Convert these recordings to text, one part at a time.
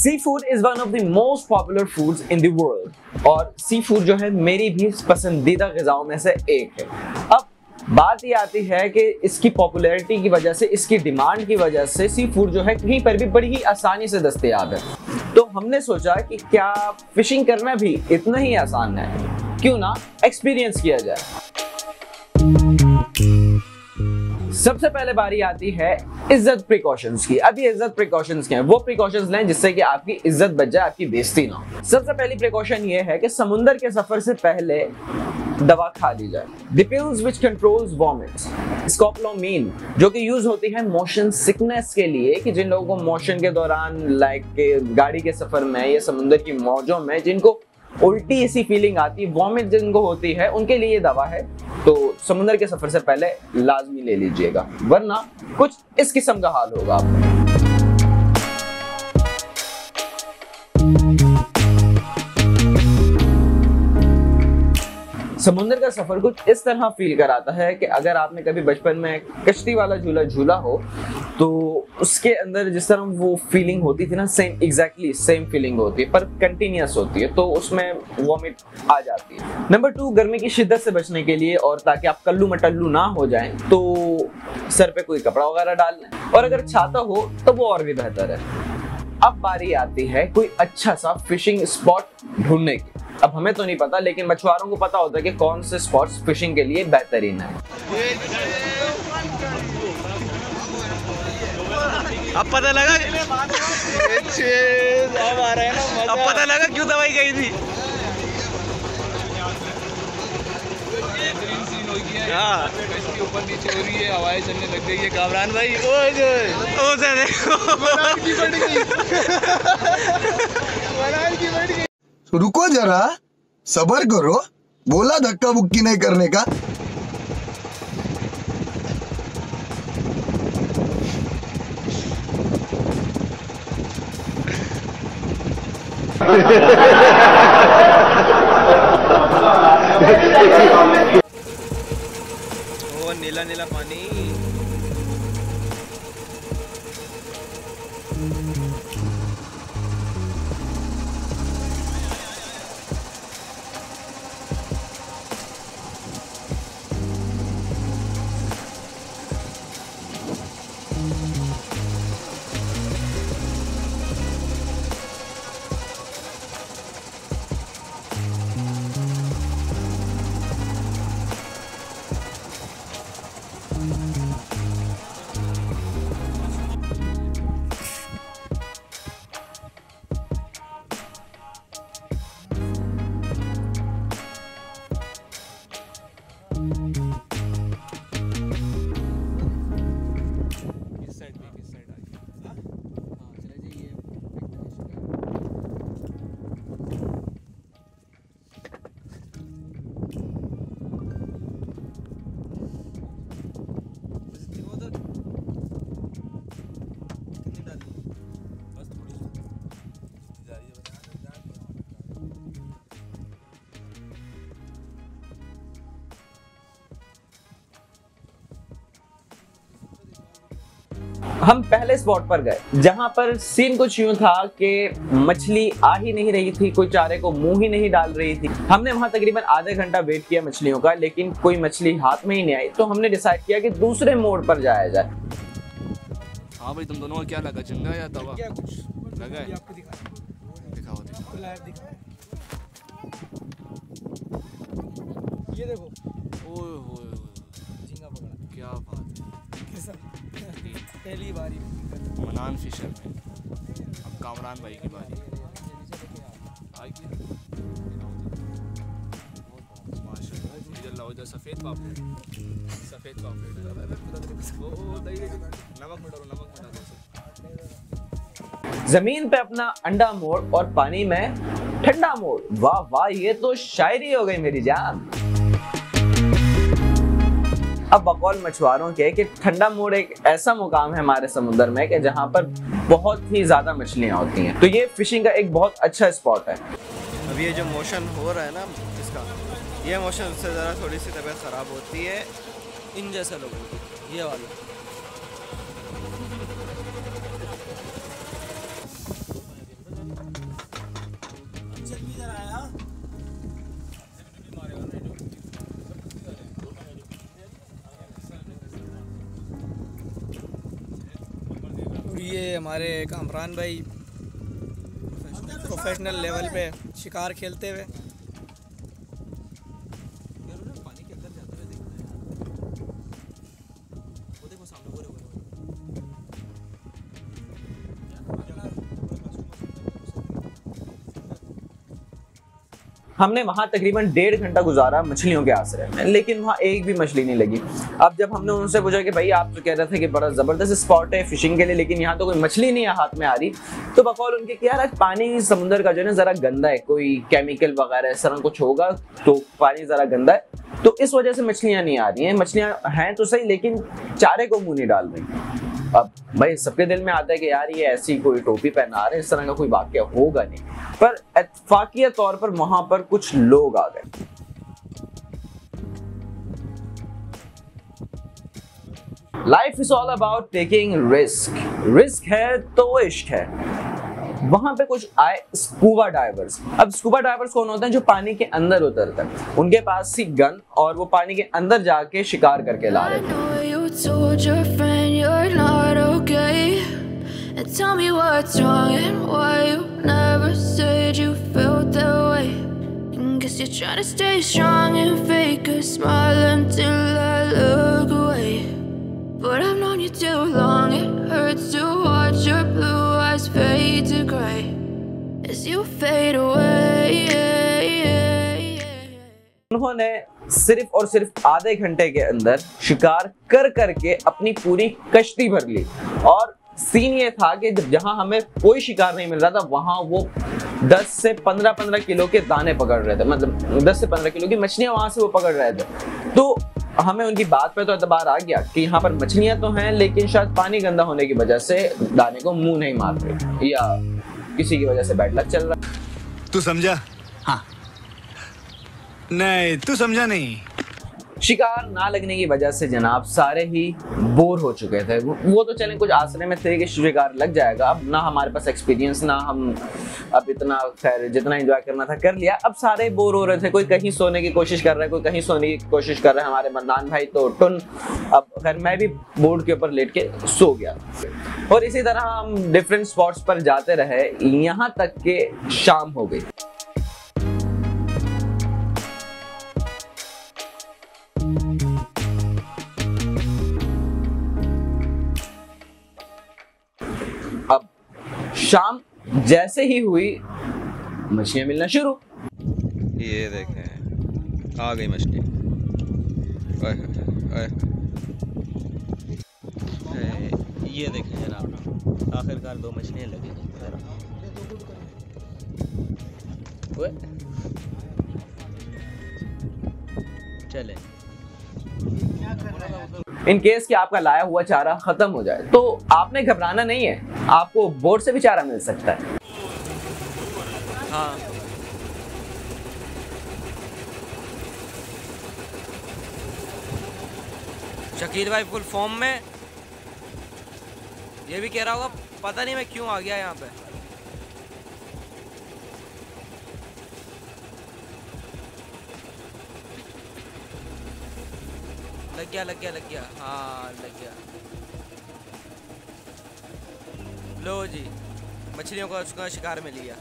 Sea food is one of the most popular foods in the world और sea food जो है मेरी भी पसंदीदा ग़िज़ाओं में से एक है। अब बात ये आती है कि इसकी पॉपुलैरिटी की वजह से, इसकी डिमांड की वजह से सी फूड जो है कहीं पर भी बड़ी ही आसानी से दस्तयाब है। तो हमने सोचा कि क्या फिशिंग करना भी इतना ही आसान है, क्यों ना एक्सपीरियंस किया जाए। सबसे पहले बारी आती है इज्जत प्रिकॉशंस की। अब ये इज्जत प्रिकॉशंस क्या है? वो प्रिकॉशंस लें जिससे कि आपकी इज्जत बच जाए, आपकी बेइज्जती ना हो। सबसे पहली प्रिकॉशन ये है कि समुद्र के सफर से पहले दवा खा ली जाए। The pills which controls vomits, scopolamine, जो कि यूज होती है मोशन सिकनेस के लिए, कि जिन लोगों को मोशन के दौरान लाइक गाड़ी के सफर में या समुद्र की मौजों में जिनको उल्टी ऐसी फीलिंग आती है, वॉमिट जिनको होती है, उनके लिए ये दवा है। तो समुद्र के सफर से पहले लाजमी ले लीजिएगा, वरना कुछ इस किस्म का हाल होगा आपका। समुद्र का सफर कुछ इस तरह फील कराता है कि अगर आपने कभी बचपन में कश्ती वाला झूला झूला हो तो उसके अंदर जिस तरह वो फीलिंग होती थी ना, सेम एग्जैक्टली सेम फीलिंग होती है, पर कंटिन्यूअस होती है, तो उसमें वॉमिट आ जाती है। नंबर 2, गर्मी की शिद्दत से बचने के लिए और ताकि आप कल्लू मटल्लू ना हो जाएं, तो सर पे कोई कपड़ा वगैरह डाल लें, और अगर छाता हो तो वो और भी बेहतर है। अब बारी आती है कोई अच्छा सा फिशिंग स्पॉट ढूंढने की। अब हमें तो नहीं पता, लेकिन मछुआरों को पता होता है कि कौन से स्पॉट्स फिशिंग के लिए बेहतरीन है। अब पता लगा अब पता लगा क्यों दवाई गई थी। हाँ, इसके ऊपर नीचे हो रही है, हवाएं चलने लग गई है। कामरान भाई रुको जरा, सबर करो, बोला धक्का बुक्की नहीं करने का। ओ नीला नीला पानी। हम पहले स्पॉट पर गए जहां पर सीन कुछ यूं था कि मछली आ ही नहीं रही थी, कोई चारे को मुंह ही नहीं डाल रही थी। हमने वहां तकरीबन आधे घंटा वेट किया मछलियों का, लेकिन कोई मछली हाथ में ही नहीं आई। तो हमने डिसाइड किया कि दूसरे मोड़ पर जाया जाए। हाँ भाई, तुम दोनों को क्या लगा, चंगा या दवा क्या कुछ लगा है? आपको दिखाओ ये देखो। ओए होए झींगा पकड़ा। क्या बात है। कैसा? पहली बारी मनान फिशर में। अब कामरान भाई की बारी। माशाल्लाह, इधर सफ़ेद पापलेट, सफ़ेद पापलेट। नमक मिटा दो, नमक मिटा दो। जमीन पे अपना अंडा मोड़ और पानी में ठंडा मोड़। वाह वाह, ये तो शायरी हो गई मेरी जान। अब बकौल मछुआरों के कि ठंडा मोड़ एक ऐसा मुकाम है हमारे समुद्र में कि जहां पर बहुत ही ज्यादा मछलियां होती हैं, तो ये फिशिंग का एक बहुत अच्छा स्पॉट है। अब ये जो मोशन हो रहा है ना इसका, ये मोशन से ज़रा थोड़ी सी तबीयत ख़राब होती है इन जैसे लोगों की, ये वाला। हमारे कामरान भाई प्रोफेशनल लेवल पे शिकार खेलते हुए। हमने वहां तकरीबन 1.5 घंटा गुजारा मछलियों के आश्रय में, लेकिन वहां एक भी मछली नहीं लगी। अब जब हमने उनसे पूछा कि भाई आप तो कह रहे थे कि बड़ा जबरदस्त स्पॉट है फिशिंग के लिए, लेकिन यहाँ तो कोई मछली नहीं है हाथ में आ रही, तो बकौल उनके कि यार आज पानी समुद्र का जो है ना जरा गंदा है, कोई केमिकल वगैरह इस तरह कुछ होगा तो पानी जरा गंदा है, तो इस वजह से मछलियां नहीं आ रही हैं। मछलियां हैं तो सही, लेकिन चारे को मुंह नहीं डाल रही। अब भाई सबके दिल में आता है कि यार ये ऐसी कोई टोपी पहना रहे, इस तरह का कोई वाकया होगा नहीं, पर इत्तेफाकिया तौर पर वहां पर कुछ लोग आ गए। Life is all about taking risk. Risk है तो वो इश्क है। वहां पे कुछ आए स्कूबा डाइवर्स। अब स्कूबा डाइवर्स कौन होते हैं? जो पानी के अंदर उतरते हैं, उनके पास सी गन और वो पानी के अंदर जाके शिकार करके ला रहे थे। Tell me what's wrong and why you never said you felt that way. And guess you're trying to stay strong and fake a smile until I look away. But I've known you too long, it hurts to watch your blue eyes fade to grey as you fade away. उन्होंने सिर्फ और सिर्फ आधे घंटे के अंदर शिकार कर करके अपनी पूरी कश्ती भर ली। और सीन ये था कि जहां हमें कोई शिकार नहीं मिल रहा था, वहां वो 10 से 15 किलो के दाने पकड़ रहे थे, मतलब 10 से 15 किलो की मछलियां वहां से वो पकड़ रहे थे। तो हमें उनकी बात पे तो एतबार आ गया कि यहाँ पर मछलियां तो हैं, लेकिन शायद पानी गंदा होने की वजह से दाने को मुंह नहीं मार रहे, या किसी की वजह से बैड लक चल रहा है। तू समझा? हाँ। नहीं, तू समझा नहीं। शिकार ना लगने की वजह से जनाब सारे ही बोर हो चुके थे। वो तो चलें कुछ आसरे में थे कि शिकार लग जाएगा, अब ना हमारे पास एक्सपीरियंस, ना हम अब इतना खैर जितना एंजॉय करना था कर लिया। अब सारे बोर हो रहे थे, कोई कहीं सोने की कोशिश कर रहा है, कोई कहीं सोने की कोशिश कर रहा है। हमारे मन्नान भाई तो टुन, अब खैर मैं भी बोर्ड के ऊपर लेट के सो गया। और इसी तरह हम डिफरेंट स्पॉट्स पर जाते रहे, यहाँ तक के शाम हो गई। अब शाम जैसे ही हुई मछलियां मिलना शुरू। ये देखें आ गई मछली। ये देखें जनाब, आखिरकार 2 मछलियां लगी। चले इन केस कि आपका लाया हुआ चारा खत्म हो जाए तो आपने घबराना नहीं है, आपको बोट से भी चारा मिल सकता है। हाँ शकील भाई फुल फॉर्म में। ये भी कह रहा होगा पता नहीं मैं क्यों आ गया यहाँ पे। लग गया हाँ लग गया। लो जी मछलियों का उसका शिकार मिल गया।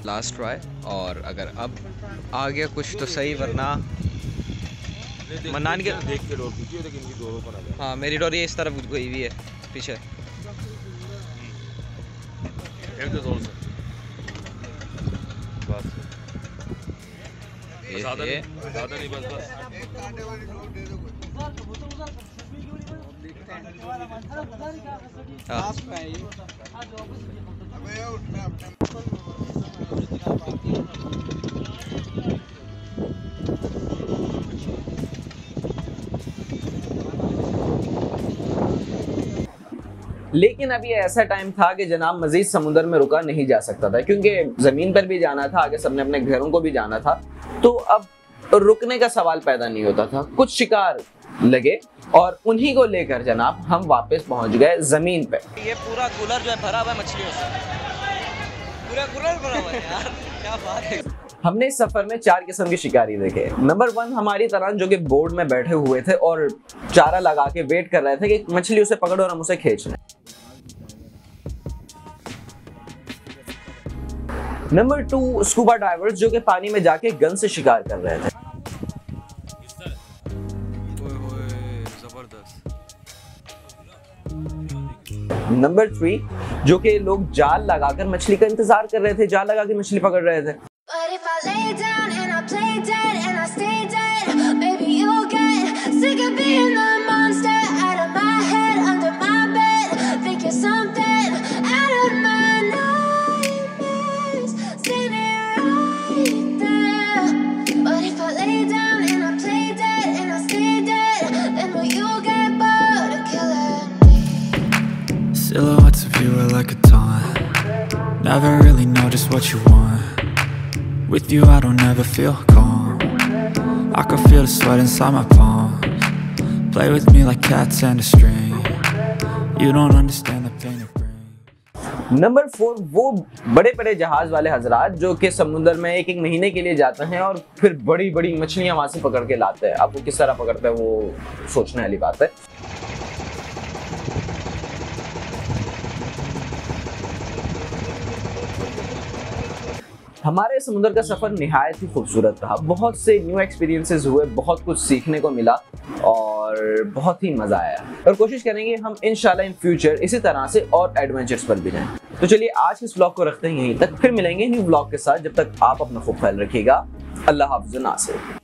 लास्ट ट्राई, और अगर अब आ गया कुछ तो सही, वरना मन्नान के देख के डोर कीजिए, लेकिन इनकी डोरों पर आ गया। हाँ मेरी डोर ये इस तरफ गई हुई है पीछे। एक तो जोर से बस ये ज़्यादा नहीं बस लेकिन अभी ऐसा टाइम था कि जनाब मजीद समुद्र में रुका नहीं जा सकता था, क्योंकि जमीन पर भी जाना था, आगे सबने अपने घरों को भी जाना था, तो अब रुकने का सवाल पैदा नहीं होता था। कुछ शिकार लगे और उन्हीं को लेकर जनाब हम वापस पहुंच गए जमीन पे। ये पूरा कूलर जो है भरा हुआ है मछलियों से, पूरा कूलर भरा हुआ है यार, क्या बात है। हमने इस सफर में 4 किस्म के शिकारी देखे। नंबर 1 हमारी तरह जो कि बोर्ड में बैठे हुए थे और चारा लगा के वेट कर रहे थे कि मछली उसे पकड़ो और हम उसे खींच लें। नंबर 2 स्कूबा डाइवर्स जो कि पानी में जाके गन से शिकार कर रहे थे। नंबर 3 जो कि लोग जाल लगाकर मछली का इंतजार कर रहे थे, जाल लगा के मछली पकड़ रहे थे। But if I lay down and I play dead and I stay dead, maybe you'll get sick of being the monster out of my head, under my bed. Think you're something out of my nightmares, standing right there. But if I lay down and I play dead and I stay dead, then will you get bored of killing me? Silhouettes of you are like a taunt. Never really know just what you want. With you I don't ever feel calm. I can feel the sweat inside my palms. Play with me like cats and a string. You don't understand the pain it brings. Number 4 वो बड़े बड़े जहाज वाले हजरात जो कि समुद्र में एक महीने के लिए जाते हैं और फिर बड़ी बड़ी मछलियां वहां से पकड़ के लाते हैं। अब वो किस तरह पकड़ते हैं वो सोचने वाली बात है। हमारे समुद्र का सफर निहायत ही खूबसूरत रहा। बहुत से न्यू एक्सपीरियंसेस हुए, बहुत कुछ सीखने को मिला और बहुत ही मजा आया। और कोशिश करेंगे हम इंशाल्लाह इन फ्यूचर इसी तरह से और एडवेंचर्स पर भी जाएं। तो चलिए आज के इस व्लॉग को रखते हैं यहीं तक, फिर मिलेंगे न्यू व्लॉग के साथ। जब तक आप अपना खूब ख्याल रखिएगा। अल्लाह हाफ़िज़ नासिर।